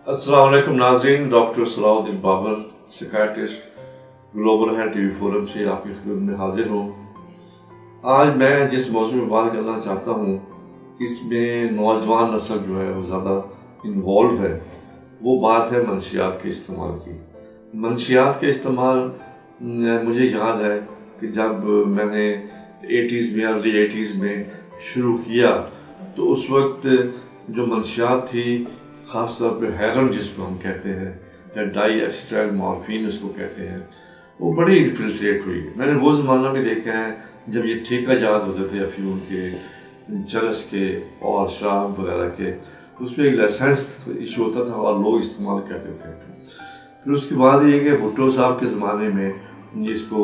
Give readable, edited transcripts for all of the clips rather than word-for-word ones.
अस्सलाम वालेकुम नाज़रीन, doctor Salahuddin Babar, psychiatrist, global health TV forum से आपकी खिदमत में हाजिर हूँ। आज मैं जिस मौजू में बात करना चाहता हूँ, इसमें नौजवान नस्ल जो है वो ज़्यादा इन्वॉल्व है। वो बात है मंशियात के इस्तेमाल की। मंशियात के इस्तेमाल मुझे याद है कि जब मैंने 80s में, अर्ली 80s में शुरू किया तो उस वक्त जो मंशियात थी, ख़ास तौर पे हेरोइन जिसको हम कहते हैं या डाई एसिटाइल मॉर्फिन उसको कहते हैं, वो बड़ी इन्फिल्ट्रेट हुई। मैंने वो ज़माना भी देखा है जब ये ठेका जात होते थे अफीम के, चरस के और शराब वगैरह के, तो उसमें एक लाइसेंस इशू होता था और लोग इस्तेमाल करते थे। फिर उसके बाद ये कि भुट्टो साहब के ज़माने में इसको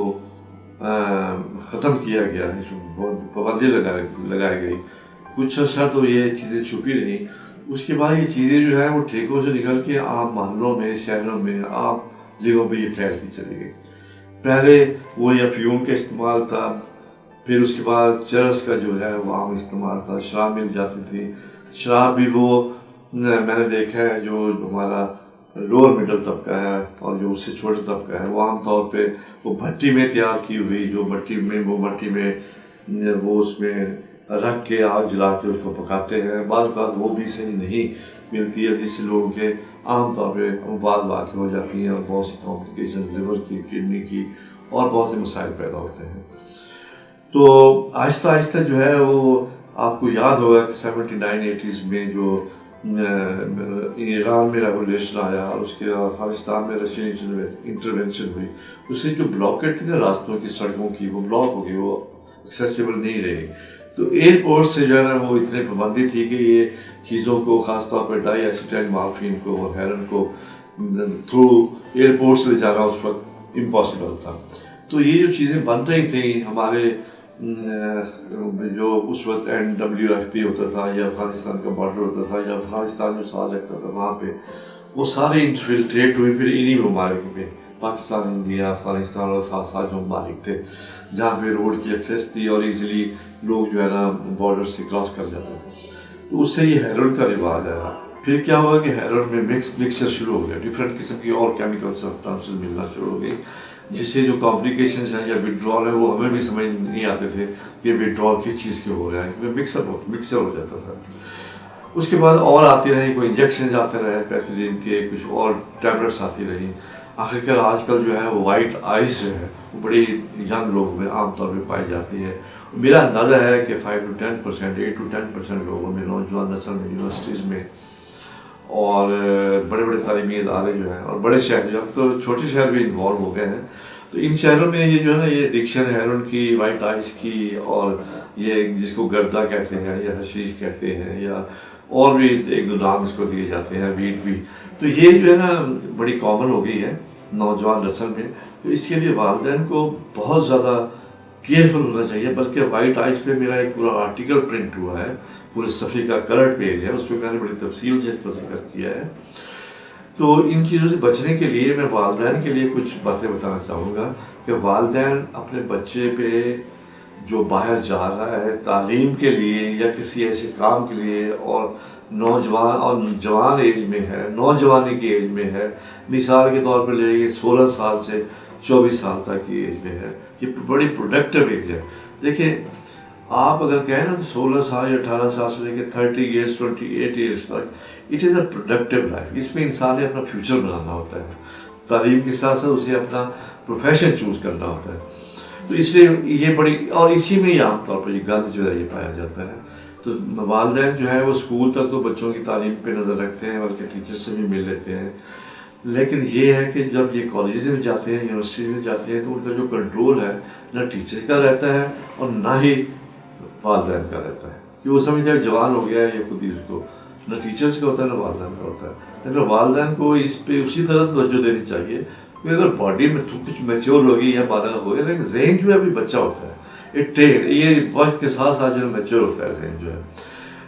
ख़त्म किया गया, इसमें बहुत पाबंदी लगाई गई। कुछ अर्सा तो ये चीज़ें छुपी रहीं। उसके बाद ये चीज़ें जो है वो ठेकों से निकल के आम मोहल्लों में, शहरों में, आम जगहों पे ये फैलती चली गई। पहले वो अफीम का इस्तेमाल था, फिर उसके बाद चरस का जो है वो आम इस्तेमाल था। शराब मिल जाती थी। शराब भी वो मैंने देखा है जो हमारा लोअर मिडल तबका है और जो उससे छोटा तबका है, वो आम तौर पे वो भट्टी में तैयार की हुई, जो भट्टी में वो उसमें रख के आग जला के उसको पकाते हैं। बाद वो भी सही नहीं मिलती है, जिससे लोगों के आम तौर पे वाद वाक़ हो जाती हैं और बहुत सी कॉम्प्लिकेशन लिवर की, किडनी की और बहुत से मसाइल पैदा होते हैं। तो आहिस्ता आहिस्ता जो है वो आपको याद होगा कि 79-80s में जो ईरान में रेवोल्यूशन आया और उसके बाद अफगानिस्तान में रशियन इंटरवेंशन हुई, उससे जो ब्लॉकेट थी ना रास्तों की, सड़कों की, वो ब्लॉक हो गई, वो एक्सेसिबल नहीं रही। तो एयरपोर्ट से जो है ना वो इतनी पाबंदी थी कि ये चीज़ों को, ख़ास तौर पर डाई एसिटाइल मॉर्फिन को और हेरोइन को थ्रू एयरपोर्ट से ले जाना उस वक्त इम्पॉसिबल था। तो ये जो चीज़ें बन रही थी, हमारे जो उस वक्त NWFP होता था या अफगानिस्तान का बॉर्डर होता था या अफगानिस्तान जो साथ लगता था वहाँ पे, वो सारे इंफिल्ट्रेट हुए फिर इन्हीं ममालिक में, पाकिस्तान, इंडिया, अफगानिस्तान और साथ साथ जो ममालिक थे जहाँ पे रोड की एक्सेस थी और इजीली लोग जो है ना बॉर्डर से क्रॉस कर जाते थे। तो उससे ये हेरोइन का रिवाज आया। फिर क्या हुआ कि हेरोइन में मिक्सचर शुरू हो गया, डिफरेंट किस्म की और केमिकल सब्सटेंसेस मिलना शुरू हो गई, जिससे जो कॉम्प्लिकेशंस हैं या विड्रॉल है वो हमें भी समझ नहीं आते थे कि विड्रॉल किस चीज़ के हो रहा है, क्योंकि मिक्सर हो जाता था। उसके बाद और आती रही, कोई इंजेक्शन आते रहे पैथिलीन के, कुछ और टैबलेट्स आती रही। आखिरकार आजकल जो है वो वाइट आइज जो है वो बड़ी यंग लोगों में आमतौर पर पाई जाती है। मेरा अंदाज़ा है कि 5 to 10%, 8 to 10% लोगों में, नौजवान नस्ल में, यूनिवर्सिटीज़ में और बड़े बड़े तालीमी इदारे जो हैं और बड़े शहर, जब तो छोटे शहर भी इन्वॉल्व हो गए हैं, तो इन शहरों में ये जो है ना ये एडिक्शन हेरोइन की, वाइट आइज की और ये जिसको गर्दा कहते हैं या हशीश कहते हैं या और भी एक दो नाम इसको दिए जाते हैं, वीड भी, तो ये जो है ना बड़ी कॉमन हो गई है नौजवान नस्ल में। तो इसके लिए वालिदैन को बहुत ज़्यादा केयरफुल होना चाहिए। बल्कि वाइट आइज पे मेरा एक पूरा आर्टिकल प्रिंट हुआ है, पूरे सफ़े का कलर्ड पेज है, उस पर मैंने बड़ी तफसील से इसका जिक्र किया है। तो इन चीज़ों से बचने के लिए मैं वालिदैन के लिए कुछ बातें बताना चाहूँगा कि वालिदैन अपने बच्चे पे जो बाहर जा रहा है तालीम के लिए या किसी ऐसे काम के लिए और नौजवान और जवान एज में है, नौजवानी की एज में है, मिसाल के तौर पर ले 16 साल से 24 साल तक की एज में है, ये बड़ी प्रोडक्टिव एज है। देखिए, आप अगर कहें ना तो 16 साल या 18 साल से लेकर 30 ईयर्स 28 ईयर्स तक, it is a productive life. इसमें इंसान ने अपना फ्यूचर बनाना होता है, तालीम के साथ साथ उसे अपना प्रोफेशन चूज़ करना होता है। तो इसलिए ये बड़ी, और इसी में ही आमतौर पर ये गंद जो है ये पाया जाता है। तो वालिदैन जो है वो स्कूल तक तो बच्चों की तालीम पे नज़र रखते हैं, बल्कि टीचर से भी मिल लेते हैं, लेकिन ये है कि जब ये कॉलेज में जाते हैं, यूनिवर्सिटीज़ में जाते हैं, तो उनका जो कंट्रोल है ना टीचर का रहता है और ना ही वालिदैन का रहता है, कि वो समझते हैं जवान हो गया है ये खुद ही, उसको ना टीचर्स का होता है ना वालिदैन का होता है। लेकिन वालिदैन को इस पे उसी तरह तवज्जो देनी चाहिए कि अगर बॉडी में तो कुछ मैच्योर होगी या बालग हो गया, लेकिन जहन जो है अभी बच्चा होता है, ये वक्त के साथ साथ जो मैच्योर होता है जहन जो है।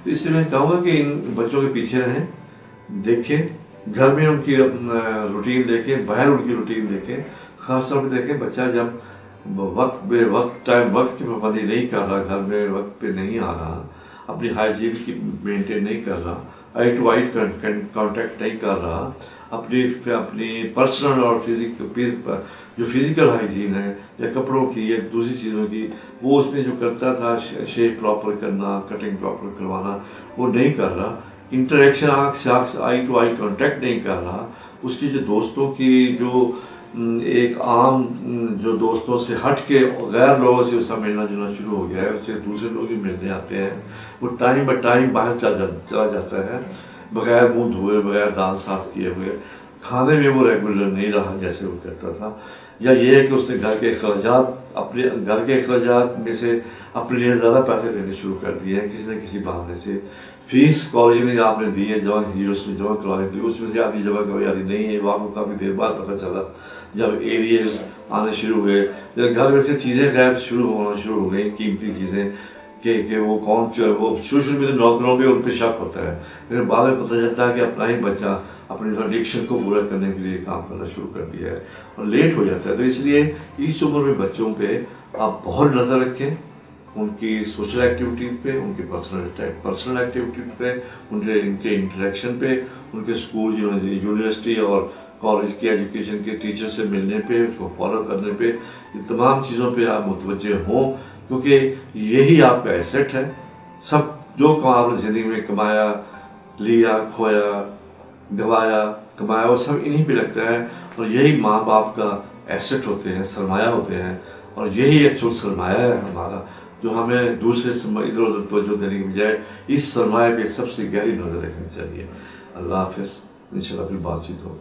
तो इसलिए मैं कहूँगा कि इन बच्चों के पीछे रहें, देखें, घर में उनकी रूटीन देखें, बाहर उनकी रूटीन देखें। ख़ास तौर पर देखें बच्चा जब वक्त की पाबंदी नहीं कर रहा, घर में वक्त पे नहीं आ रहा, अपनी हाइजीन की मेंटेन नहीं कर रहा, آئی ٹو آئی کانٹیکٹ نہیں کر رہا، اپنی پرسنل اور جو فزیکل ہائیجین ہے یا کپڑوں کی یا دوسری چیزوں کی، وہ اس میں جو کرتا تھا شیپ پراپر کرنا، کٹنگ پراپر کروانا، وہ نہیں کر رہا. انٹریکشن آنکھ سے آنکھ سے آئی ٹو آئی کانٹیکٹ نہیں کر رہا. اس کی جو دوستوں کی جو ایک عام جو دوستوں سے ہٹ کے غیر لوگوں سے اس کا ملنا جلنا شروع ہو گیا ہے، اس سے دوسرے لوگ بھی ملنے آتے ہیں. وہ ٹائم بائی ٹائم باہر چلا جاتا ہے بغیر منہ دھوئے، بغیر دانت صاف کیے ہوئے. کھانے میں وہ ریگولر نہیں رہا جیسے وہ کرتا تھا. یا یہ ہے کہ اس نے اپنے گھر کے اخراجات میں سے اپنے لیے زیادہ پیسے دینے شروع کر دیے ہیں کسی نہ کسی بہانے سے. فیس کالج میں آپ نے دی ہے یونیورسٹی میں جمع کروانے کے لیے، اس میں سے آدھی جمع کروانی نہیں ہے. وہ آپ کو کافی دیر بعد پتہ چلا جب ایریز آنے شروع ہوئے، جب گھر میں سے چیزیں غائب ہونا شروع ہو گئیں، قیمتی چیزیں، کہ وہ وہ شروع میں تو نوکروں پہ ان پہ شک ہوتا ہے، لیکن بعد میں پتہ چلتا ہے کہ اپنا ہی بچہ اپنی ایڈکشن کو پورا کرنے کے لیے کام کرنا شروع کر دیا ہے اور لیٹ ہو جاتا ہے. تو اس لیے اس عمر میں بچوں پہ آپ بہت نظر رکھیں، ان کی سوشل ایکٹیویٹیز پہ، ان کی پرسنل ایکٹیویٹیز پہ، ان کے انٹریکشن پہ، ان کے اسکول یونیورسٹی اور کالج کی ایجوکیشن کے ٹیچر سے ملنے پہ، اس کو فالو کرنے پہ، یہ تمام چیزوں پہ آپ متوجہ ہوں، کیونکہ یہی آپ کا ایسٹ ہے. سب جو کام آپ نے زندگی میں کمایا، لیا، کھویا، گوایا، کمایا، وہ سب انہی پہ لگتا ہے. اور یہی ماں باپ کا ایسٹ ہوتے ہیں، سرمایہ ہوتے ہیں. اور یہی ایکچوئل سرمایہ ہے ہمارا، جو ہمیں دوسرے ادھر ادھر توجہ دینے کی بجائے اس سرمایہ پہ سب سے گہری نظر رکھنی چاہیے. اللہ حافظ، انشاءاللہ پھر بات چیت ہوگی.